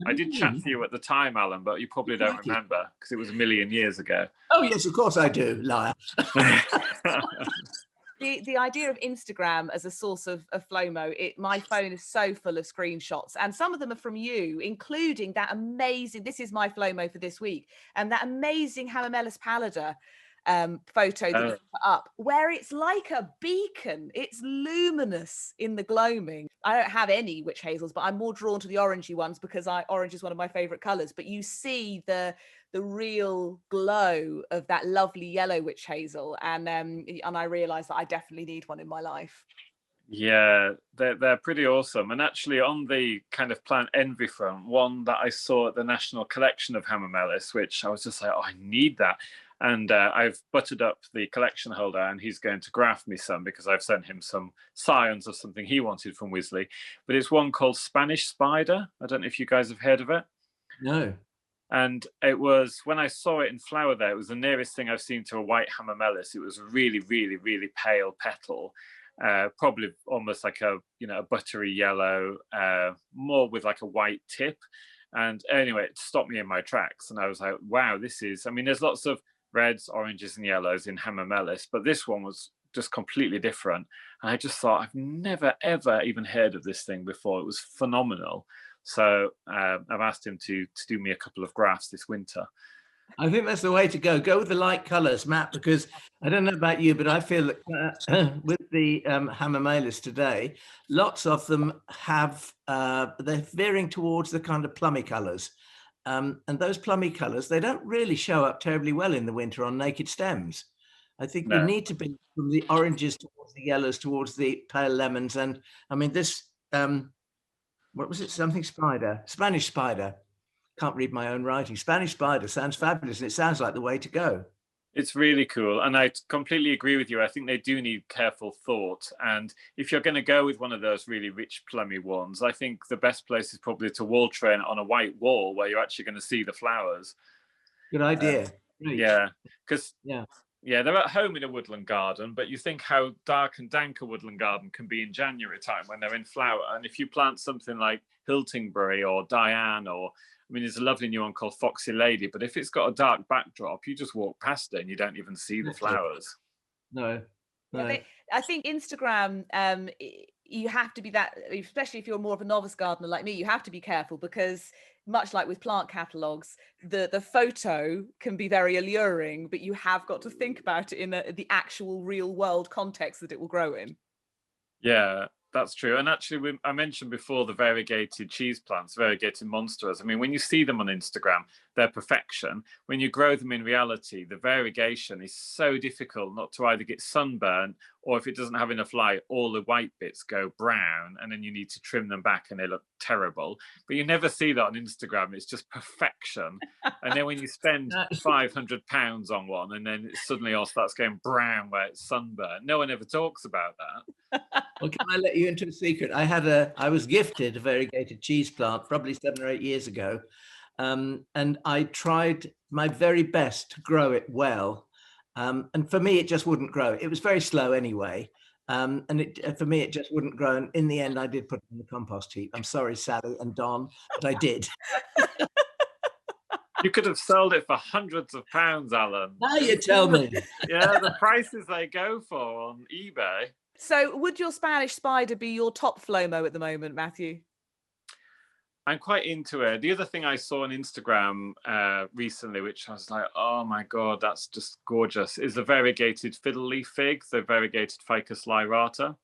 [SPEAKER 4] I did chat to you at the time, Alan, but you probably don't remember because it was a million years ago.
[SPEAKER 1] Oh, yes, of course I do, liar.
[SPEAKER 3] The idea of Instagram as a source of FLOMO, my phone is so full of screenshots, and some of them are from you, including that amazing, this is my FLOMO for this week, and that amazing Hamamelis pallida photo that you put up, where it's like a beacon. It's luminous in the gloaming. I don't have any witch hazels, but I'm more drawn to the orangey ones because orange is one of my favorite colors. But you see the real glow of that lovely yellow witch hazel, and I realized that I definitely need one in my life.
[SPEAKER 4] Yeah, they're pretty awesome. And actually, on the kind of plant envy front, one that I saw at the National Collection of Hamamelis, which I was just like, oh, I need that. And I've buttered up the collection holder, and he's going to graft me some because I've sent him some scions of something he wanted from Wisley. But it's one called Spanish Spider. I don't know if you guys have heard of it.
[SPEAKER 1] No.
[SPEAKER 4] And it was, when I saw it in flower there, it was the nearest thing I've seen to a white Hamamelis. It was a really, really, really pale petal, probably almost like a buttery yellow, more with like a white tip. And anyway, it stopped me in my tracks. And I was like, wow, there's lots of reds, oranges, and yellows in Hamamelis, but this one was just completely different. And I just thought, I've never, ever even heard of this thing before. It was phenomenal. So I've asked him to do me a couple of grafts this winter.
[SPEAKER 1] I think that's the way to go. Go with the light colours, Matt, because I don't know about you, but I feel that with the Hamamelis today, lots of them have, they're veering towards the kind of plummy colours. And those plummy colours, they don't really show up terribly well in the winter on naked stems. I think you need to be from the oranges towards the yellows, towards the pale lemons. And I mean, this, what was it? Something spider, Spanish spider. Can't read my own writing. Spanish spider sounds fabulous, and it sounds like the way to go.
[SPEAKER 4] It's really cool. And I completely agree with you. I think they do need careful thought. And if you're going to go with one of those really rich plummy ones, I think the best place is probably to wall train on a white wall where you're actually going to see the flowers.
[SPEAKER 1] Good idea.
[SPEAKER 4] Yeah, because they're at home in a woodland garden, but you think how dark and dank a woodland garden can be in January time when they're in flower. And if you plant something like Hiltingbury or Diane, or I mean, there's a lovely new one called Foxy Lady, but if it's got a dark backdrop, you just walk past it and you don't even see the flowers.
[SPEAKER 1] No.
[SPEAKER 3] Yeah, I think Instagram, you have to be that, especially if you're more of a novice gardener like me, you have to be careful because much like with plant catalogues, the photo can be very alluring, but you have got to think about it in the actual real world context that it will grow in.
[SPEAKER 4] Yeah. That's true. And actually, I mentioned before the variegated cheese plants, variegated monsters. I mean, when you see them on Instagram, they're perfection. When you grow them in reality, the variegation is so difficult not to either get sunburn, or if it doesn't have enough light, all the white bits go brown, and then you need to trim them back and they look terrible. But you never see that on Instagram. It's just perfection. And then when you spend £500 on one, and then it suddenly all starts going brown where it's sunburned, no one ever talks about that.
[SPEAKER 1] Well, can I let you into a secret? I was gifted a variegated cheese plant probably 7 or 8 years ago. And I tried my very best to grow it well. And for me, it just wouldn't grow. It was very slow anyway. For me, it just wouldn't grow. And in the end, I did put it in the compost heap. I'm sorry, Sally and Don, but I did.
[SPEAKER 4] You could have sold it for hundreds of pounds, Alan.
[SPEAKER 1] Now you tell me.
[SPEAKER 4] Yeah, the prices they go for on eBay.
[SPEAKER 3] So would your Spanish spider be your top Flomo at the moment, Matthew?
[SPEAKER 4] I'm quite into it. The other thing I saw on Instagram recently, which I was like, oh my God, that's just gorgeous, is the variegated fiddle leaf fig, the variegated Ficus Lyrata.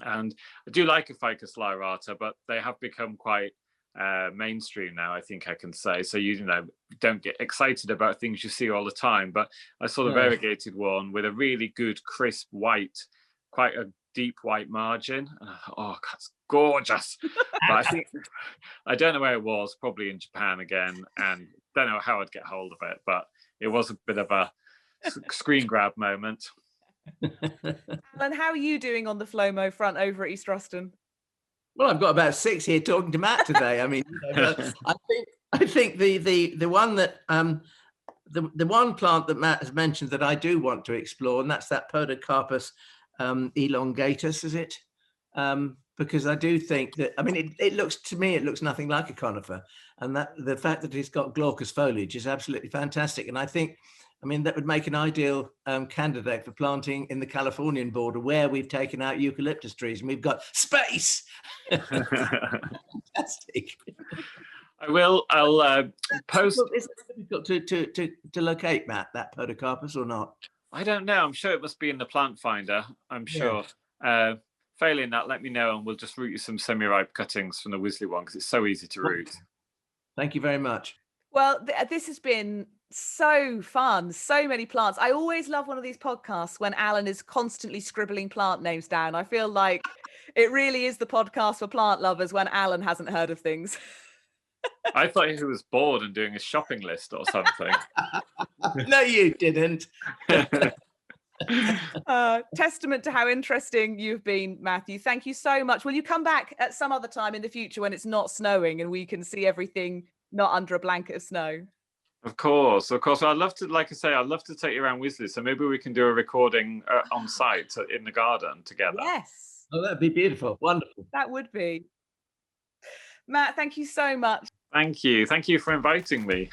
[SPEAKER 4] And I do like a Ficus Lyrata, but they have become quite mainstream now, I think I can say. So you know, don't get excited about things you see all the time. But I saw the variegated one with a really good crisp white, quite a deep white margin, and I thought, oh, that's gorgeous. But I don't know where it was, probably in Japan again, and don't know how I'd get hold of it, but it was a bit of a screen grab moment.
[SPEAKER 3] Alan, how are you doing on the Flomo front over at East Ruston?
[SPEAKER 1] Well, I've got about 6 here talking to Matt today. I mean, I think the one that the one plant that Matt has mentioned that I do want to explore, and that's that Podocarpus elongatus, is it? Because I do think that, I mean, it looks, to me, it looks nothing like a conifer, and that the fact that it's got glaucous foliage is absolutely fantastic. And I think, I mean, that would make an ideal candidate for planting in the Californian border, where we've taken out eucalyptus trees and we've got space. Fantastic.
[SPEAKER 4] I'll post.
[SPEAKER 1] Is it difficult to locate, Matt, that Podocarpus, or not?
[SPEAKER 4] I don't know. I'm sure it must be in the plant finder. I'm sure. Failing that, let me know, and we'll just root you some semi-ripe cuttings from the Wisley one, because it's so easy to root.
[SPEAKER 1] Thank you very much.
[SPEAKER 3] Well, this has been so fun. So many plants. I always love one of these podcasts when Alan is constantly scribbling plant names down. I feel like it really is the podcast for plant lovers when Alan hasn't heard of things.
[SPEAKER 4] I thought he was bored and doing a shopping list or something.
[SPEAKER 1] No, you didn't.
[SPEAKER 3] Testament to how interesting you've been, Matthew. Thank you so much. Will you come back at some other time in the future when it's not snowing and we can see everything not under a blanket of snow?
[SPEAKER 4] Of course. I'd love to, like I say, I'd love to take you around Wisley, so maybe we can do a recording on site in the garden together.
[SPEAKER 3] Yes.
[SPEAKER 1] Oh, that'd be beautiful. Wonderful.
[SPEAKER 3] That would be. Matt, thank you so much.
[SPEAKER 4] Thank you. Thank you for inviting me.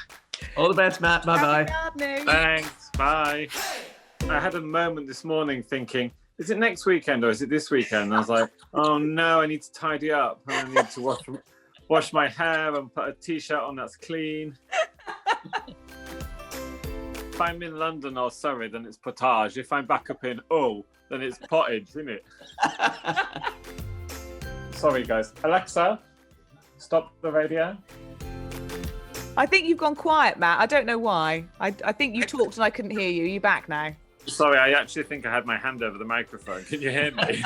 [SPEAKER 1] All the best, Matt. Bye-bye.
[SPEAKER 4] Thanks. Bye. I had a moment this morning thinking, is it next weekend or is it this weekend? And I was like, oh no, I need to tidy up. I need to wash my hair and put a t-shirt on that's clean. If I'm in London or Surrey, then it's Pottage. If I'm back up in Hull, then it's Pottage, isn't it? Sorry, guys. Alexa, stop the radio.
[SPEAKER 3] I think you've gone quiet, Matt. I don't know why. I think you talked and I couldn't hear you. Are you back now?
[SPEAKER 4] Sorry, I actually think I had my hand over the microphone. Can you hear me?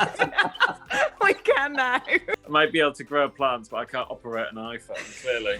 [SPEAKER 3] We can now.
[SPEAKER 4] I might be able to grow plants, but I can't operate an iPhone, clearly.